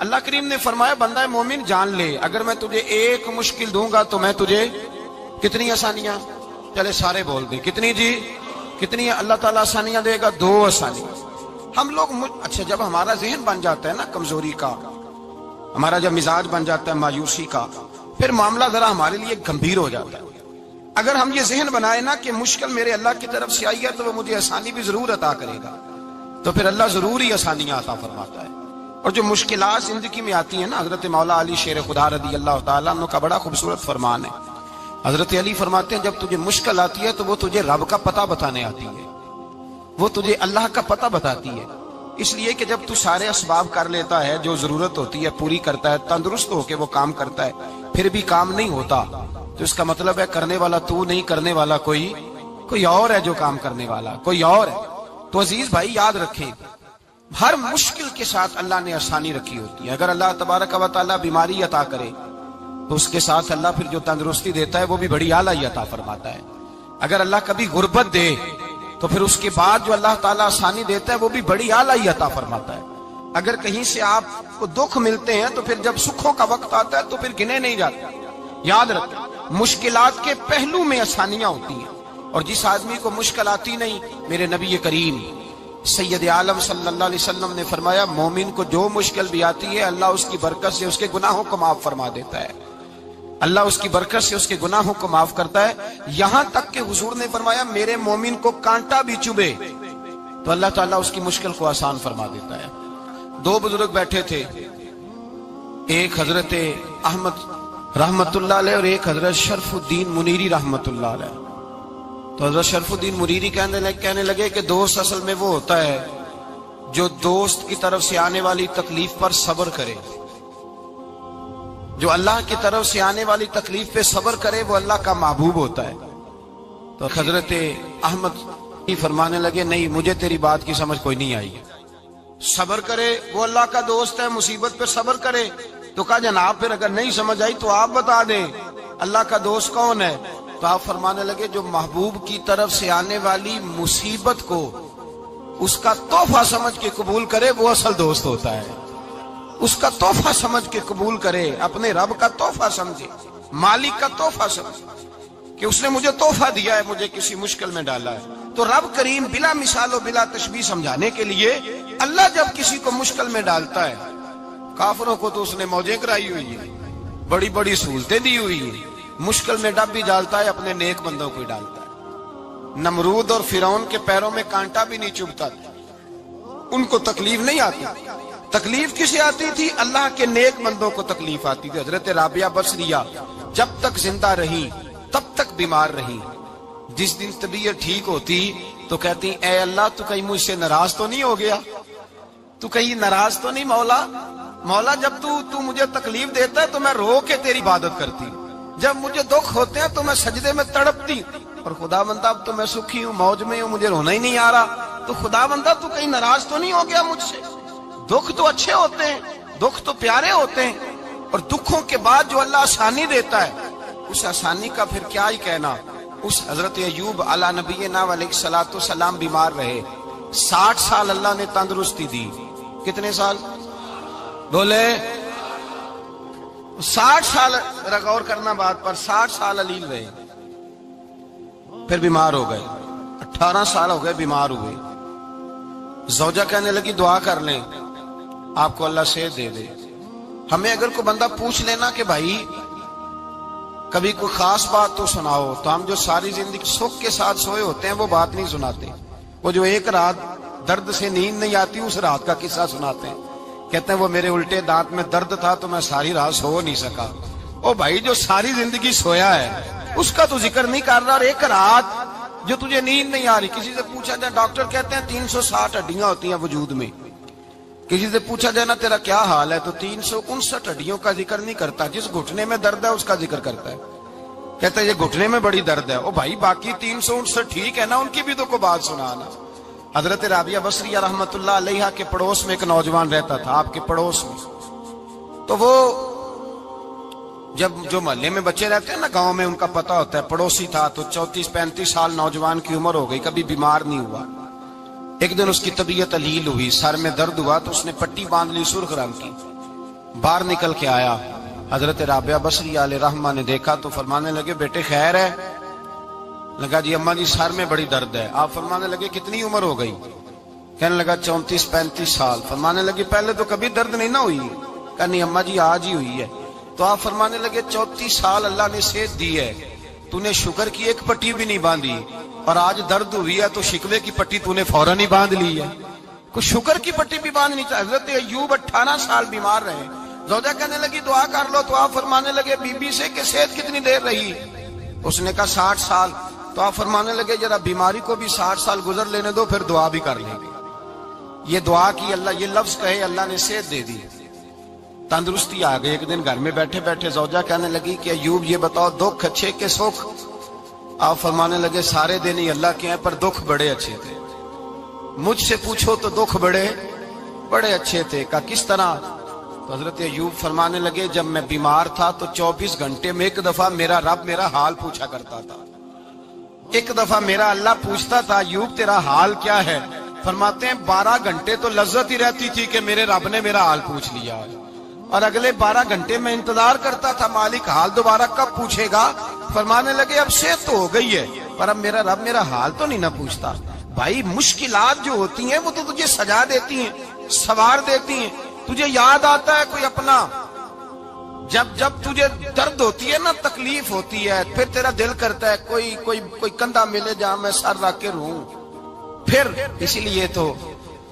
اللہ کریم نے فرمایا بندہ مومن جان لے اگر میں تجھے ایک مشکل دوں گا تو میں تجھے کتنی آسانیاں، چلے سارے بول دیں کتنی جی، کتنی اللہ تعالیٰ آسانیاں دے گا؟ 2 آسانیاں۔ ہم لوگ اچھا جب ہمارا ذہن بن جاتا ہے نا کمزوری کا، ہمارا جب مزاج بن جاتا ہے مایوسی کا، پھر معاملہ ذرا ہمارے لیے گمبھیر ہو جاتا ہے۔ اگر ہم یہ ذہن بنائے نا کہ مشکل میرے اللہ کی طرف سے آئی ہے تو وہ مجھے آسانی بھی ضرور عطا کرے گا، تو پھر اللہ ضرور ہی آسانیاں عطا فرماتا ہے۔ اور جو مشکلات زندگی میں آتی ہیں نا، حضرت مولا علی شیر خدا رضی اللہ تعالیٰ عنہ کا بڑا خوبصورت فرمان ہے۔ حضرت علی فرماتے ہیں جب تجھے مشکل آتی ہے تو وہ تجھے رب کا پتہ بتانے آتی ہے، وہ تجھے اللہ کا پتہ بتاتی ہے، اس لیے کہ جب تو سارے اسباب کر لیتا ہے، جو ضرورت ہوتی ہے پوری کرتا ہے، تندرست ہو کے وہ کام کرتا ہے، پھر بھی کام نہیں ہوتا، تو اس کا مطلب ہے کرنے والا تو نہیں، کرنے والا کوئی اور ہے، جو کام کرنے والا کوئی اور ہے۔ تو عزیز بھائی یاد رکھیں، ہر مشکل کے ساتھ اللہ نے آسانی رکھی ہوتی ہے۔ اگر اللہ تبارک و تعالیٰ بیماری عطا کرے تو اس کے ساتھ اللہ پھر جو تندرستی دیتا ہے وہ بھی بڑی اعلیٰ عطا فرماتا ہے۔ اگر اللہ کبھی غربت دے تو پھر اس کے بعد جو اللہ تعالیٰ آسانی دیتا ہے وہ بھی بڑی اعلیٰ عطا فرماتا ہے۔ اگر کہیں سے آپ کو دکھ ملتے ہیں تو پھر جب سکھوں کا وقت آتا ہے تو پھر گنے نہیں جاتے۔ یاد رکھیں مشکلات کے پہلو میں آسانیاں ہوتی ہیں، اور جس آدمی کو مشکل آتی نہیں، میرے نبی کریم سید عالم صلی اللہ علیہ وسلم نے فرمایا مومن کو جو مشکل بھی آتی ہے اللہ اس کی برکت سے اس کے گناہوں کو معاف فرما دیتا ہے، اللہ اس کی برکت سے اس کے گناہوں کو معاف کرتا ہے، یہاں تک کہ حضور نے فرمایا میرے مومن کو کانٹا بھی چبھے تو اللہ تعالیٰ اس کی مشکل کو آسان فرما دیتا ہے۔ 2 بزرگ بیٹھے تھے، ایک حضرت احمد رحمت اللہ علیہ اور ایک حضرت شرف الدین منیری رحمت اللہ علیہ۔ تو حضرت شرف الدین منیری کہنے لگے کہ دوست اصل میں وہ ہوتا ہے جو دوست کی طرف سے آنے والی تکلیف پر صبر کرے، جو اللہ کی طرف سے آنے والی تکلیف پہ صبر کرے وہ اللہ کا محبوب ہوتا ہے۔ تو حضرت احمد فرمانے لگے نہیں مجھے تیری بات کی سمجھ کوئی نہیں آئی، صبر کرے وہ اللہ کا دوست ہے، مصیبت پہ صبر کرے۔ تو کہا جناب پھر اگر نہیں سمجھ آئی تو آپ بتا دیں اللہ کا دوست کون ہے؟ تو آپ فرمانے لگے جو محبوب کی طرف سے آنے والی مصیبت کو اس کا تحفہ سمجھ کے قبول کرے وہ اصل دوست ہوتا ہے، اس کا تحفہ سمجھ کے قبول کرے، اپنے رب کا تحفہ سمجھے، مالک کا تحفہ سمجھے کہ اس نے مجھے تحفہ دیا ہے، مجھے کسی مشکل میں ڈالا ہے۔ تو رب کریم بلا مثال و بلا تشبیہ سمجھانے کے لیے اللہ جب کسی کو مشکل میں ڈالتا ہے، کافروں کو تو اس نے موجیں کرائی ہوئی ہے، بڑی بڑی سہولتیں دی ہوئی ہیں، مشکل میں ڈب بھی ڈالتا ہے، اپنے نیک بندوں کو ہی ڈالتا ہے۔ نمرود اور فرعون کے پیروں میں کانٹا بھی نہیں چبھتا تھا، ان کو تکلیف نہیں آتی، تکلیف کسے آتی تھی؟ اللہ کے نیک بندوں کو تکلیف آتی تھی۔ حضرت رابعہ بصریہ جب تک زندہ رہی تب تک بیمار رہی، جس دن طبیعت ٹھیک ہوتی تو کہتی اے اللہ تو کہیں مجھ سے ناراض تو نہیں ہو گیا، تو کہیں ناراض تو نہیں مولا جب تو مجھے تکلیف دیتا ہے تو میں رو کے تیری عبادت کرتی، جب مجھے دکھ ہوتے ہیں تو میں سجدے میں تڑپتی، اور خدا بندہ اب تو میں سکھی ہوں، موج میں ہوں، مجھے رونا ہی نہیں آ رہا، تو خدا بندہ تو کہیں ناراض تو نہیں ہو گیا مجھ سے؟ دکھ تو اچھے ہوتے ہیں، دکھ تو پیارے ہوتے ہیں، اور دکھوں کے بعد جو اللہ آسانی دیتا ہے اس آسانی کا پھر کیا ہی کہنا۔ اس حضرت ایوب علی نبینا علیہ الصلوۃ والسلام بیمار رہے، 60 سال اللہ نے تندرستی دی۔ کتنے سال بولے؟ 60 سال، غور کرنا بات پر، 60 سال علیل رہے، پھر بیمار ہو گئے، 18 سال ہو گئے بیمار ہوئے۔ زوجہ کہنے لگی دعا کر لیں آپ کو اللہ صحت دے دے۔ ہمیں اگر کوئی بندہ پوچھ لینا کہ بھائی کبھی کوئی خاص بات تو سناؤ، تو ہم جو ساری زندگی سکھ کے ساتھ سوئے ہوتے ہیں وہ بات نہیں سناتے، وہ جو ایک رات درد سے نیند نہیں آتی اس رات کا قصہ سناتے ہیں، کہتے ہیں وہ میرے الٹے دانت میں درد تھا تو میں ساری رات سو نہیں سکا۔ او بھائی جو ساری زندگی سویا ہے اس کا تو ذکر نہیں کر رہا، اور ایک رات جو تجھے نیند نہیں آ رہی، کسی سے پوچھا جائے، ڈاکٹر کہتے ہیں 360 ہڈیاں ہوتی ہیں وجود میں، کسی سے پوچھا جائے نا تیرا کیا حال ہے تو 359 ہڈیوں کا ذکر نہیں کرتا، جس گھٹنے میں درد ہے اس کا ذکر کرتا ہے، کہتا ہے یہ گھٹنے میں بڑی درد ہے۔ او بھائی باقی 359 ٹھیک ہے نا، ان کی بھی تو کوئی بات سنانا۔ حضرت رابعہ بصریہ رحمت اللہ علیہ کے پڑوس میں ایک نوجوان رہتا تھا، آپ کے پڑوس میں، تو وہ جب جو محلے میں بچے رہتے ہیں نا گاؤں میں ان کا پتہ ہوتا ہے، پڑوسی تھا تو 34-35 سال نوجوان کی عمر ہو گئی، کبھی بیمار نہیں ہوا۔ ایک دن اس کی طبیعت علیل ہوئی، سر میں درد ہوا تو اس نے پٹی باندھ لی سرخ رنگ کی، باہر نکل کے آیا، حضرت رابعہ بصری علیہ رحمہ نے دیکھا تو فرمانے لگے بیٹے خیر ہے؟ لگا جی اماں جی سر میں بڑی درد ہے۔ آپ فرمانے لگے کتنی عمر ہو گئی؟ کہنے لگا 34-35 سال۔ فرمانے لگے پہلے تو کبھی درد نہیں نہ ہوئی؟ کہا نہیں اماں جی آج ہی ہوئی ہے۔ تو آپ فرمانے لگے 34 سال اللہ نے صحت دی ہے، تو نے شکر کی ایک پٹی بھی نہیں باندھی، اور آج درد ہوئی ہے تو شکوے کی پٹی تو نے فوراً ہی باندھ لی ہے، کوئی شکر کی پٹی بھی باندھنی چاہیے۔ حضرت ایوب 18 سال بیمار رہے، زوجہ کہنے لگی دعا کر لو، تو آپ فرمانے لگے بی بی سے کہ صحت کتنی دیر رہی؟ اس نے کہا 60 سال۔ تو آپ فرمانے لگے ذرا بیماری کو بھی 60 سال گزر لینے دو، پھر دعا بھی کر لیں گے۔ یہ دعا کی، اللہ یہ لفظ کہے اللہ نے صحت دے دی، تندرستی آ گئی۔ ایک دن گھر میں بیٹھے بیٹھے زوجہ کہنے لگی کہ ایوب یہ بتاؤ دکھ اچھے کہ سکھ؟ آپ فرمانے لگے سارے دن ہی اللہ کے ہیں پر دکھ بڑے اچھے تھے، مجھ سے پوچھو تو دکھ بڑے اچھے تھے۔ کہا کس طرح؟ تو حضرت ایوب فرمانے لگے جب میں بیمار تھا تو 24 گھنٹے میں ایک دفعہ میرا رب میرا حال پوچھا کرتا تھا، ایک دفعہ میرا اللہ پوچھتا تھا ایوب تیرا حال کیا ہے؟ فرماتے ہیں 12 گھنٹے تو لذت ہی رہتی تھی کہ میرے رب نے میرا حال پوچھ لیا، اور اگلے 12 گھنٹے میں انتظار کرتا تھا مالک حال دوبارہ کب پوچھے گا۔ فرمانے لگے اب صحت تو ہو گئی ہے پر اب میرا رب میرا حال تو نہیں نہ پوچھتا۔ بھائی مشکلات جو ہوتی ہیں وہ تو تجھے سجا دیتی ہیں، سوار دیتی ہیں، تجھے یاد آتا ہے کوئی اپنا، جب تجھے درد ہوتی ہے نا، تکلیف ہوتی ہے، پھر تیرا دل کرتا ہے کوئی کندھا ملے جہاں میں سر رکھ کے رہوں۔ پھر اسی لیے تو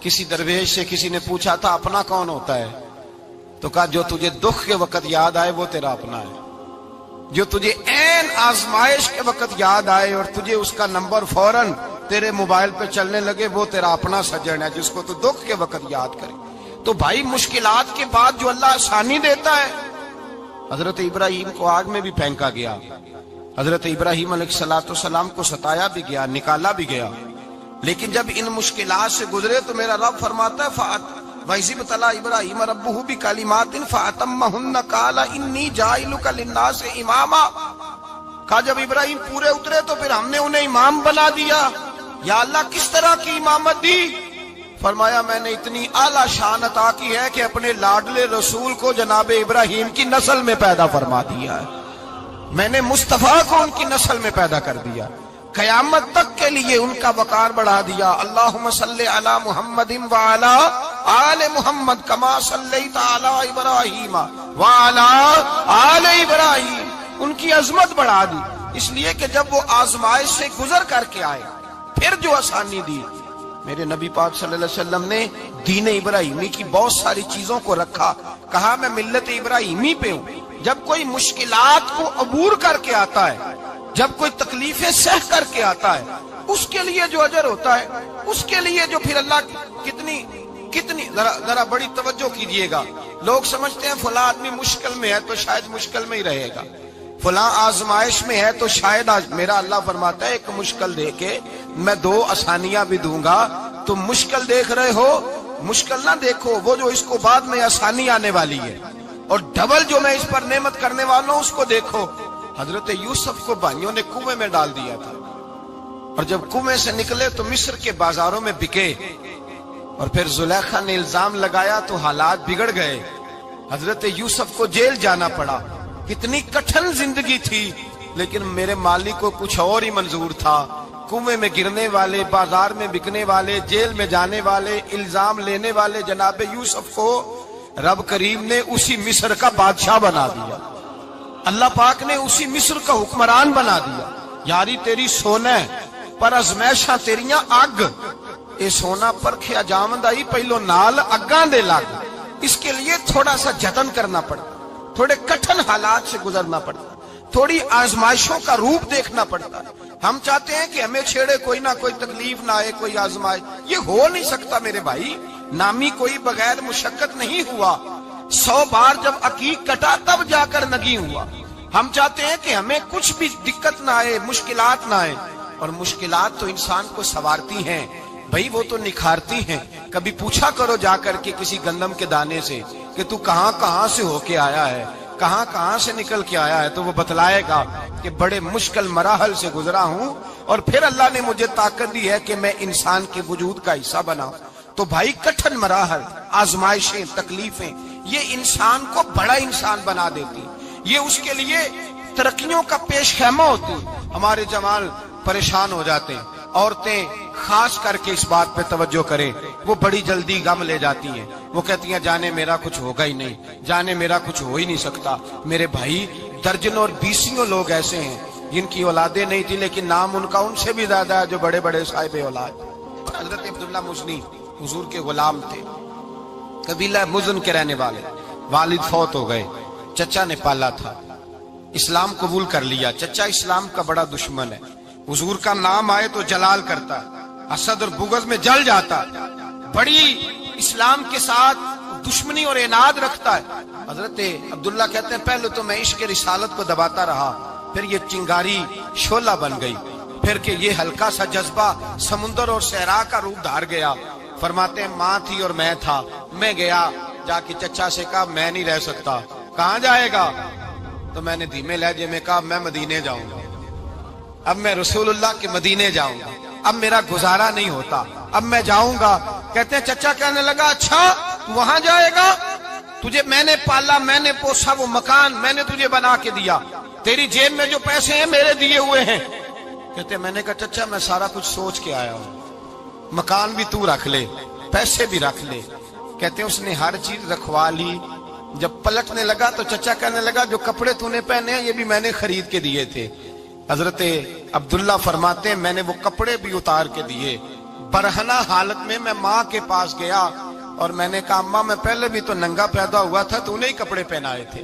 کسی درویش سے کسی نے پوچھا تھا اپنا کون ہوتا ہے؟ تو کہا جو تجھے دکھ کے وقت یاد آئے وہ تیرا اپنا ہے، جو تجھے عین آزمائش کے وقت یاد آئے اور تجھے اس کا نمبر فوراً تیرے موبائل پہ چلنے لگے وہ تیرا اپنا سجن ہے، جس کو تو دکھ کے وقت یاد کرے۔ تو بھائی مشکلات کے بعد جو اللہ آسانی دیتا ہے، حضرت ابراہیم کو آگ میں بھی پھینکا گیا، حضرت ابراہیم علیہ السلام کو ستایا بھی گیا، نکالا بھی گیا، لیکن جب ان مشکلات سے گزرے تو میرا رب فرماتا ہے وَإِذِ ابْتَلَىٰ إِبْرَاهِيمَ رَبُّهُ بِكَلِمَاتٍ فَأَتَمَّهُنَّ قَالَ إِنِّي جَاعِلُكَ لِلنَّاسِ إِمَامًا۔ کہا جب ابراہیم پورے اترے تو پھر ہم نے انہیں امام بنا دیا۔ یا اللہ کس طرح کی امامت دی؟ فرمایا میں نے اتنی اعلیٰ شان عطا کی ہے کہ اپنے لاڈلے رسول کو جناب ابراہیم کی نسل میں پیدا فرما دیا ہے، میں نے مصطفیٰ کو ان کی نسل میں پیدا کر دیا، قیامت تک کے لیے ان کا وقار بڑھا دیا۔ اللہم صلی علی محمد وعلی آل محمد کما صلیت علی ابراہیم وعلی آل ابراہیم، ان کی عظمت بڑھا دی، اس لیے کہ جب وہ آزمائش سے گزر کر کے آئے پھر جو آسانی دی۔ میرے نبی پاک صلی اللہ علیہ وسلم نے دین ابراہیمی کی بہت ساری چیزوں کو رکھا، کہا میں ملت ابراہیمی پہ ہوں۔ جب کوئی مشکلات کو عبور کر کے آتا ہے، جب کوئی تکلیفیں سہ کر کے آتا ہے، اس کے لیے جو اجر ہوتا ہے، اس کے لیے جو پھر اللہ کتنی ذرا بڑی توجہ کیجئے گا۔ لوگ سمجھتے ہیں فلاں آدمی مشکل میں ہے تو شاید مشکل میں ہی رہے گا، فلاں آزمائش میں ہے تو شاید میرا اللہ فرماتا ہے ایک مشکل دے کے میں 2 آسانیاں بھی دوں گا۔ تم مشکل دیکھ رہے ہو، مشکل نہ دیکھو، وہ جو اس کو بعد میں آسانی آنے والی ہے، اور ڈبل جو میں اس پر نعمت کرنے والا ہوں اس کو دیکھو۔ حضرت یوسف کو بھائیوں نے کنویں میں ڈال دیا تھا، اور جب کنویں سے نکلے تو مصر کے بازاروں میں بکے، اور پھر زلیخا نے الزام لگایا تو حالات بگڑ گئے، حضرت یوسف کو جیل جانا پڑا۔ کتنی کٹھن زندگی تھی، لیکن میرے مالک کو کچھ اور ہی منظور تھا۔ کنویں میں گرنے والے، بازار میں بکنے والے، جیل میں جانے والے، الزام لینے والے جناب یوسف کو رب کریم نے اسی مصر کا بادشاہ بنا دیا، اللہ پاک نے اسی مصر کا حکمران بنا دیا۔ یاری تیری سونا پر ازمیشاں تیریاں اگ، اے سونا پرکھیا جامد آئی پہلو نال اگاں دے لگ، اس کے لیے تھوڑا سا جتن کرنا پڑتا، تھوڑے کٹھن حالات سے گزرنا پڑتا، تھوڑی آزمائشوں کا روپ دیکھنا پڑتا۔ ہم چاہتے ہیں کہ ہمیں چھیڑے کوئی نہ کوئی تکلیف نہ آئے، کوئی آزمائش، یہ ہو نہیں سکتا میرے بھائی۔ نامی کوئی بغیر مشقت نہیں ہوا، 100 بار جب عقیق کٹا تب جا کر نگی ہوا۔ ہم چاہتے ہیں کہ ہمیں کچھ بھی دقت نہ آئے، مشکلات نہ آئے، اور مشکلات تو انسان کو سنوارتی ہیں بھائی، وہ تو نکھارتی ہیں۔ کبھی پوچھا کرو جا کر کے کسی گندم کے دانے سے کہ تو کہاں سے ہو کے آیا ہے، کہاں سے نکل کے آیا ہے، تو وہ بتلائے گا کہ بڑے مشکل مراحل سے گزرا ہوں، اور پھر اللہ نے مجھے طاقت دی ہے کہ میں انسان کے وجود کا حصہ بنا۔ تو بھائی کٹھن مراحل، آزمائشیں، تکلیفیں، یہ انسان کو بڑا انسان بنا دیتی، یہ اس کے لیے ترقیوں کا پیش خیمہ ہوتی۔ ہمارے جوان پریشان ہو جاتے ہیں، عورتیں خاص کر کے اس بات پہ توجہ کریں، وہ بڑی جلدی غم لے جاتی ہیں، وہ کہتی ہیں جانے میرا کچھ ہوگا ہی نہیں، جانے میرا کچھ ہو ہی نہیں سکتا۔ میرے بھائی درجنوں اور بیسیوں لوگ ایسے ہیں جن کی اولادیں نہیں تھی لیکن نام ان کا ان سے بھی زیادہ ہے جو بڑے بڑے صاحب اولاد۔ حضرت عبداللہ مزنی حضور کے غلام تھے، قبیلہ مزن کے رہنے والے، والد فوت ہو گئے، چچا نے پالا تھا، اسلام قبول کر لیا۔ چچا اسلام کا بڑا دشمن ہے، حضور کا نام آئے تو جلال کرتا، حسد اور بغض میں جل جاتا، بڑی اسلام کے ساتھ دشمنی اور عناد رکھتا ہے۔ حضرت عبداللہ کہتے ہیں پہلے تو میں عشق رسالت کو دباتا رہا، پھر یہ چنگاری شعلہ بن گئی، پھر کہ یہ ہلکا سا جذبہ سمندر اور صحرا کا روپ دھار گیا۔ فرماتے ہیں ماں تھی اور میں تھا، میں گیا جا کے چچا سے کہا میں نہیں رہ سکتا۔ کہاں جائے گا؟ تو میں نے دھیمے لہجے میں کہا میں مدینے جاؤں گا، اب میں رسول اللہ کے مدینے جاؤں گا، اب میرا گزارا نہیں ہوتا، اب میں جاؤں گا۔ کہتے ہیں چچا کہنے لگا اچھا تو وہاں جائے گا؟ تجھے میں نے پالا، میں نے پوسا، وہ مکان میں نے تجھے بنا کے دیا، تیری جیب میں جو پیسے ہیں میرے دیے ہوئے ہیں۔ کہتے ہیں میں نے کہا چچا میں سارا کچھ سوچ کے آیا ہوں، مکان بھی تو رکھ لے، پیسے بھی رکھ لے۔ کہتے ہیں اس نے ہر چیز رکھوا لی۔ جب پلٹنے لگا تو چچا کہنے لگا جو کپڑے تو نے پہنے ہیں یہ بھی میں نے خرید کے دیے تھے۔ حضرت عبداللہ فرماتے ہیں میں نے وہ کپڑے بھی اتار کے دیے، برہنہ حالت میں میں ماں کے پاس گیا اور میں نے کہا اماں میں پہلے بھی تو ننگا پیدا ہوا تھا، تو نے ہی کپڑے پہنائے تھے،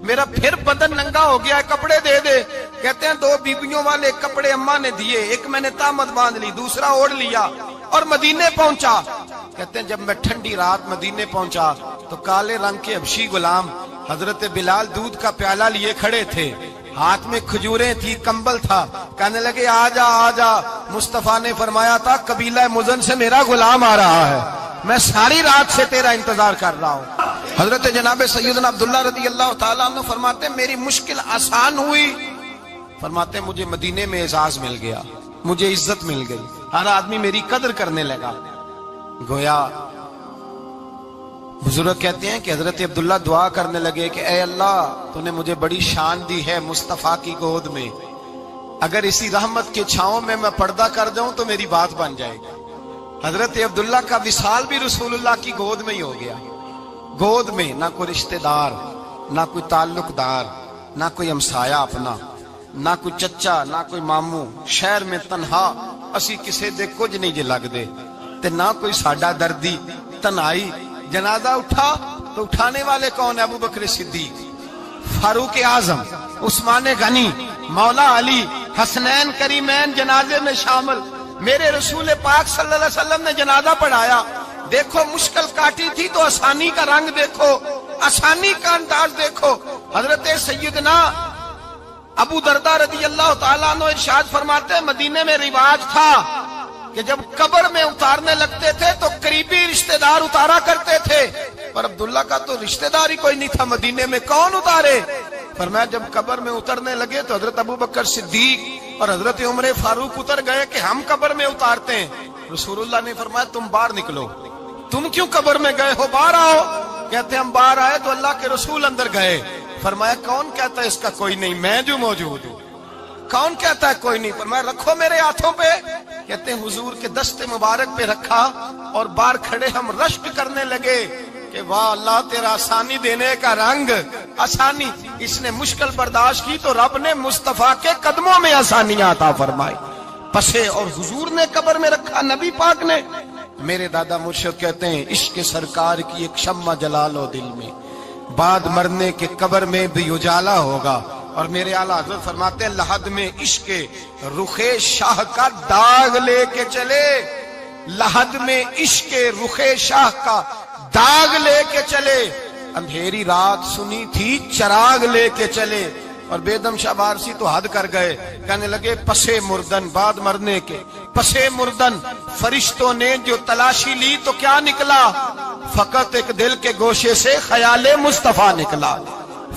میرا پھر بدن ننگا ہو گیا ہے، کپڑے دے دے۔ کہتے ہیں 2 بیبیوں والے کپڑے اماں نے دیے، ایک میں نے تامت باندھ لی، دوسرا اوڑھ لیا اور مدینے پہنچا۔ کہتے ہیں جب میں ٹھنڈی رات مدینے پہنچا تو کالے رنگ کے حبشی غلام حضرت بلال دودھ کا پیالہ لیے کھڑے تھے، ہاتھ میں کھجوریں تھی، کمبل تھا، کہنے لگے آ جا آ جا۔ مصطفیٰ نے فرمایا تھا قبیلہ مزن سے میرا غلام آ رہا ہے، میں ساری رات سے تیرا انتظار کر رہا ہوں۔ حضرت جناب سیدنا عبداللہ رضی اللہ تعالیٰ عنہ فرماتے ہیں میری مشکل آسان ہوئی، فرماتے ہیں مجھے مدینے میں اعزاز مل گیا، مجھے عزت مل گئی، ہر آدمی میری قدر کرنے لگا۔ گویا بزرگ کہتے ہیں کہ حضرت عبداللہ دعا کرنے لگے کہ اے اللہ تو نے مجھے بڑی شان دی ہے مصطفیٰ کی گود میں، اگر اسی رحمت کے چھاؤں میں پردہ کر دوں تو میری بات بن جائے گی۔ حضرت عبداللہ کا وصال بھی رسول اللہ کی گود میں ہی ہو گیا، گود میں، نہ کوئی رشتہ دار، نہ کوئی تعلق دار، نہ کوئی ہمسایہ اپنا، نہ کوئی چچا، نہ کوئی ماموں، شہر میں تنہا اسی کسے دے کچھ نہیں جے لگ دے تے نہ کوئی ساڈا دردی، تنہائی۔ جنازہ اٹھا تو اٹھانے والے کون ہیں؟ ابو بکر صدیق، فاروق اعظم، عثمان غنی، مولا علی، حسنین کریمین جنازے میں شامل۔ میرے رسول پاک صلی اللہ علیہ وسلم نے جنازہ پڑھایا، دیکھو مشکل کاٹی تھی تو آسانی کا رنگ دیکھو، آسانی کا انداز دیکھو۔ حضرت سیدنا ابو دردہ رضی اللہ تعالیٰ عنہ ارشاد فرماتے ہیں مدینے میں رواج تھا کہ جب قبر میں اتارنے لگتے تھے تو قریبی رشتہ دار اتارا کرتے تھے، پر عبداللہ کا تو رشتہ دار ہی کوئی نہیں تھا مدینے میں، کون اتارے؟ فرمایا جب قبر میں اترنے لگے تو حضرت ابو بکر صدیق اور حضرت عمر فاروق اتر گئے کہ ہم قبر میں اتارتے ہیں۔ رسول اللہ نے فرمایا تم باہر نکلو، تم کیوں قبر میں گئے ہو، باہر آؤ۔ کہتے ہیں ہم باہر آئے تو اللہ کے رسول اندر گئے، فرمایا کون کہتا ہے اس کا کوئی نہیں، میں جو موجود ہوں، کون کہتا ہے کوئی نہیں؟ فرمایا رکھو میرے ہاتھوں پہ۔ کہتے ہیں حضور کے دست مبارک پہ رکھا اور باہر کھڑے ہم رشک کرنے لگے کہ واہ اللہ تیرا آسانی دینے کا رنگ، آسانی۔ اس نے مشکل برداشت کی تو رب نے مصطفیٰ کے قدموں میں آسانیاں عطا فرمائی، پسے اور حضور نے قبر میں رکھا، نبی پاک نے۔ میرے دادا مرشد کہتے ہیں عشق سرکار کی ایک شمع جلا لو دل میں، بعد مرنے کے قبر میں بھی اجالا ہوگا۔ اور میرے اعلیٰ حضرت فرماتے ہیں لحد میں عشق رخ شاہ کا داغ لے کے چلے، لحد میں عشق رخ شاہ کا داغ لے کے چلے، اندھیری رات سنی تھی چراغ لے کے چلے۔ اور بیدم شاہ بارسی تو حد کر گئے، کہنے لگے پسے مردن، بعد مرنے کے پسے مردن فرشتوں نے جو تلاشی لی تو کیا نکلا؟ فقط ایک دل کے گوشے سے خیال مصطفیٰ نکلا،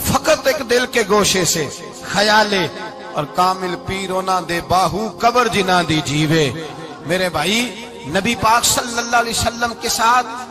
فقط ایک دل کے گوشے سے خیال۔ اور کامل پیرونا دے باہو قبر جنا دی جیوے۔ میرے بھائی نبی پاک صلی اللہ علیہ وسلم کے ساتھ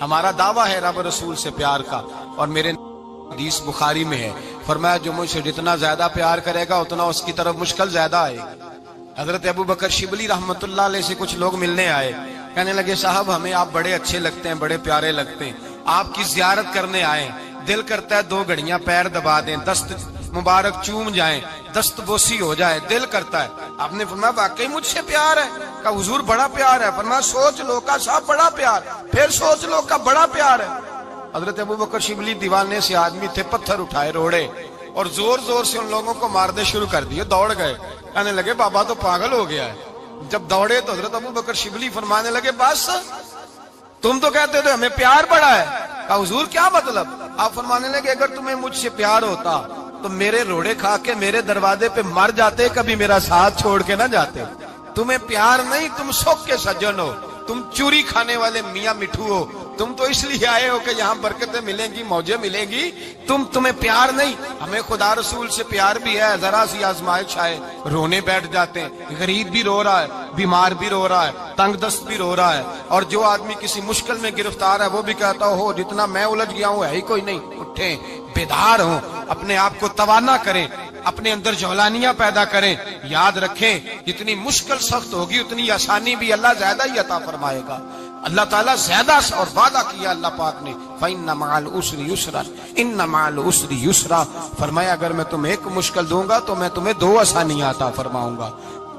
ہمارا دعویٰ ہے رب رسول سے پیار کا، اور میرے حدیث بخاری میں ہے، فرمایا جو مجھ سے جتنا زیادہ پیار کرے گا اتنا اس کی طرف مشکل زیادہ آئے گی۔ حضرت ابو بکر شبلی رحمت اللہ علیہ سے کچھ لوگ ملنے آئے، کہنے لگے صاحب ہمیں آپ بڑے اچھے لگتے ہیں، بڑے پیارے لگتے ہیں، آپ کی زیارت کرنے آئے، دل کرتا ہے 2 گھڑیاں پیر دبا دیں، دست مبارک چوم جائیں، دست بوسی ہو جائے، دل کرتا ہے۔ آپ نے فرمایا واقعی مجھ سے پیار ہے؟ کہا حضور بڑا پیار ہے۔ فرمایا سوچ لو کا صاحب بڑا پیار، پھر سوچ لو کا بڑا پیار ہے۔ حضرت ابو بکر شبلی دیوانے سے آدمی تھے، پتھر اٹھائے روڑے اور زور زور سے ان لوگوں کو مارنے شروع کر دیے، دوڑ گئے، کہنے لگے بابا تو پاگل ہو گیا ہے۔ جب دوڑے تو حضرت ابو بکر شبلی فرمانے لگے بس تم تو کہتے تھے ہمیں پیار بڑا ہے۔ کہا حضور کیا مطلب؟ آپ فرمانے لگے اگر تمہیں مجھ سے پیار ہوتا تو میرے روڑے کھا کے میرے دروازے پہ مر جاتے، کبھی میرا ساتھ چھوڑ کے نہ جاتے۔ تمہیں پیار نہیں، تم سکھ کے سجن ہو، تم چوری کھانے والے میاں مٹھو ہو، تم تو اس لیے آئے ہو کہ یہاں برکتیں ملیں گی، موجیں ملیں گی، تمہیں پیار نہیں۔ ہمیں خدا رسول سے پیار بھی ہے، ذرا سی آزمائش آئے رونے بیٹھ جاتے ہیں، غریب بھی رو رہا ہے، بیمار بھی رو رہا ہے، تنگ دست بھی رو رہا ہے، اور جو آدمی کسی مشکل میں گرفتار ہے وہ بھی کہتا ہو جتنا میں الجھ گیا ہوں ہے ہی کوئی نہیں۔ اٹھیں، بیدار ہوں، اپنے آپ کو توانا کریں، اپنے اندر جولانیاں پیدا کریں، یاد رکھیں جتنی مشکل سخت ہوگی اتنی آسانی بھی اللہ زیادہ ہی عطا فرمائے گا۔ اللہ تعالیٰ زیادہ اور وعدہ کیا اللہ پاک نے، فَإِنَّ مَعَ الْعُسْرِ يُسْرًا إِنَّ مَعَ الْعُسْرِ يُسْرًا، فرمایا اگر میں تمہیں ایک مشکل دوں گا تو میں تمہیں 2 آسانیاں عطا فرماؤں گا۔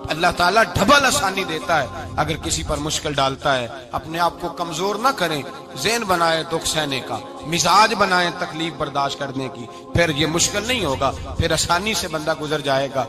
اللہ تعالیٰ ڈبل آسانی دیتا ہے اگر کسی پر مشکل ڈالتا ہے۔ اپنے آپ کو کمزور نہ کریں، ذہن بنائیں دکھ سہنے کا، مزاج بنائیں تکلیف برداشت کرنے کی، پھر یہ مشکل نہیں ہوگا، پھر آسانی سے بندہ گزر جائے گا۔